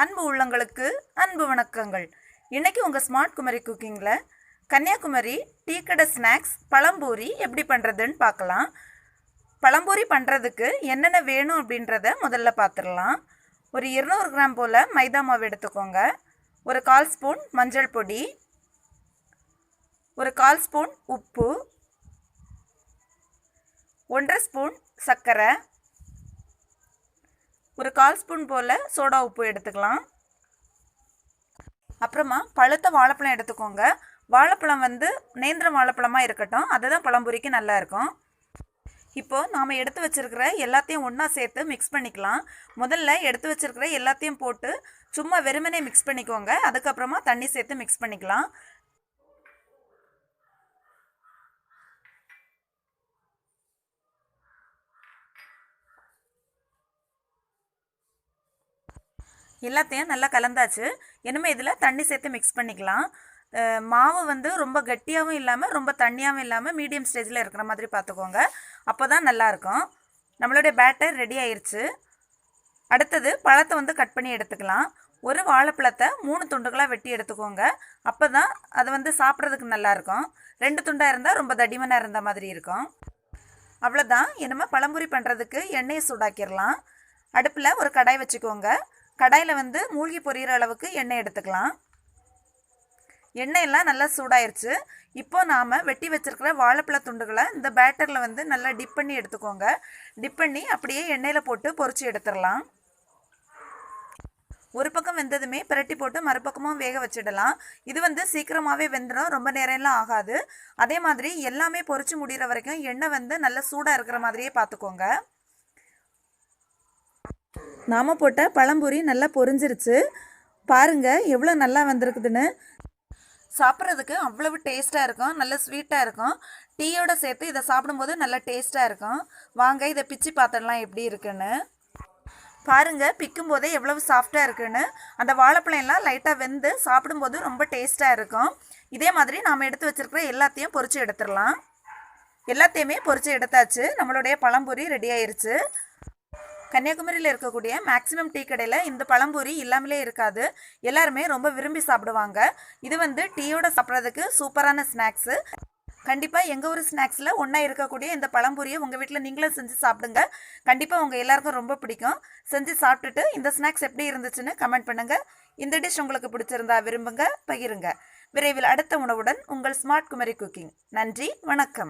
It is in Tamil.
அன்பு உள்ளங்களுக்கு அன்பு வணக்கங்கள். இன்னைக்கு உங்கள் ஸ்மார்ட் குமரி குக்கிங்கில் கன்னியாகுமரி டீ கடை ஸ்நாக்ஸ் பழம்பூரி எப்படி பண்ணுறதுன்னு பார்க்கலாம். பழம்பூரி பண்ணுறதுக்கு என்னென்ன வேணும் அப்படின்றத முதல்ல பார்த்துடலாம். ஒரு 200 கிராம் போல் மைதா மாவு எடுத்துக்கோங்க. ஒரு 1/4 ஸ்பூன் மஞ்சள் பொடி, ஒரு 1/4 ஸ்பூன் உப்பு, 1/2 ஸ்பூன் சர்க்கரை, ஒரு 1/4 ஸ்பூன் போல் சோடா உப்பு எடுத்துக்கலாம். அப்புறமா பழுத்த வாழைப்பழம் எடுத்துக்கோங்க. வாழைப்பழம் நேந்திரம் வாழைப்பழமாக இருக்கட்டும், அதுதான் பழம்பொரிக்கு நல்லா இருக்கும். இப்போது நாம் எடுத்து வச்சுருக்கிற எல்லாத்தையும் ஒன்றா சேர்த்து மிக்ஸ் பண்ணிக்கலாம். முதல்ல எடுத்து வச்சுருக்கிற எல்லாத்தையும் போட்டு சும்மா வெறுமனே மிக்ஸ் பண்ணிக்கோங்க. அதுக்கப்புறமா தண்ணி சேர்த்து மிக்ஸ் பண்ணிக்கலாம். எல்லாத்தையும் நல்லா கலந்தாச்சு. இனிமேல் இதில் தண்ணி சேர்த்து மிக்ஸ் பண்ணிக்கலாம். மாவு ரொம்ப கட்டியாகவும் இல்லாமல் ரொம்ப தண்ணியாகவும் இல்லாமல் மீடியம் ஸ்டேஜில் இருக்கிற மாதிரி பார்த்துக்கோங்க. அப்போ தான் நல்லாயிருக்கும். நம்மளுடைய பேட்டர் ரெடி ஆயிடுச்சு. அடுத்தது பழத்தை கட் பண்ணி எடுத்துக்கலாம். ஒரு வாழைப்பழத்தை 3 துண்டுகளாக வெட்டி எடுத்துக்கோங்க. அப்போ தான் அது சாப்பிட்றதுக்கு நல்லாயிருக்கும். 2 துண்டாக இருந்தால் ரொம்ப தடிமனாக இருந்த மாதிரி இருக்கும். அவ்வளோதான். இனிமேல் பழம்பொரி பண்ணுறதுக்கு எண்ணெயை சூடாக்கிடலாம். அடுப்பில் ஒரு கடாய் வச்சுக்கோங்க. கடாயில் மூழ்கி பொரியிற அளவுக்கு எண்ணெய் எடுத்துக்கலாம். எண்ணெயெல்லாம் நல்லா சூடாயிருச்சு. இப்போ நாம் வெட்டி வச்சுருக்கிற வாழைப்பழ துண்டுகளை இந்த பேட்டரில் நல்லா டிப் பண்ணி எடுத்துக்கோங்க. டிப் பண்ணி அப்படியே எண்ணெயில் போட்டு பொரிச்சு எடுத்துடலாம். ஒரு பக்கம் வெந்ததுமே பிரட்டி போட்டு மறுபக்கமும் வேக வச்சிடலாம். இது சீக்கிரமாகவே வெந்துடும், ரொம்ப நேரம்லாம் ஆகாது. அதே மாதிரி எல்லாமே பொரிச்சு முடிகிற வரைக்கும் எண்ணெய் நல்லா சூடாக இருக்கிற மாதிரியே பார்த்துக்கோங்க. நாம் போட்ட பழம்பொரி நல்லா பொரிஞ்சிருச்சு. பாருங்கள் எவ்வளோ நல்லா வந்திருக்குதுன்னு. சாப்பிட்றதுக்கு அவ்வளவு டேஸ்ட்டாக இருக்கும், நல்ல ஸ்வீட்டாக இருக்கும். டீயோடு சேர்த்து இதை சாப்பிடும்போது நல்லா டேஸ்ட்டாக இருக்கும். வாங்க இதை பிச்சு பார்த்துடலாம் எப்படி இருக்குன்னு. பாருங்கள், பிக்கும் போதே எவ்வளவு சாஃப்டாக இருக்குன்னு. அந்த வாழைப்பழம் எல்லாம் லைட்டாக வெந்து சாப்பிடும்போது ரொம்ப டேஸ்ட்டாக இருக்கும். இதே மாதிரி நாம் எடுத்து வச்சுருக்கிற எல்லாத்தையும் பொரித்து எடுத்துடலாம். எல்லாத்தையுமே பொரித்து எடுத்தாச்சு. நம்மளுடைய பழம்பொரி ரெடி ஆயிடுச்சு. கன்னியாகுமரியில் இருக்கக்கூடிய மேக்ஸிமம் டீ கடையில் இந்த பழம்பொரி இல்லாமலே இருக்காது. எல்லாருமே ரொம்ப விரும்பி சாப்பிடுவாங்க. இது டீயோட சாப்பிட்றதுக்கு சூப்பரான ஸ்நாக்ஸு. கண்டிப்பாக எங்கள் ஊர் ஸ்நாக்ஸில் ஒன்றா இருக்கக்கூடிய இந்த பழம்பொரியை உங்கள் வீட்டில் நீங்களும் செஞ்சு சாப்பிடுங்க. கண்டிப்பாக உங்கள் எல்லாருக்கும் ரொம்ப பிடிக்கும். செஞ்சு சாப்பிட்டுட்டு இந்த ஸ்நாக்ஸ் எப்படி இருந்துச்சுன்னு கமெண்ட் பண்ணுங்கள். இந்த டிஷ் உங்களுக்கு பிடிச்சிருந்தா விரும்புங்க, பகிருங்க. விரைவில் அடுத்த உணவுடன் உங்கள் ஸ்மார்ட் குமரி குக்கிங். நன்றி, வணக்கம்.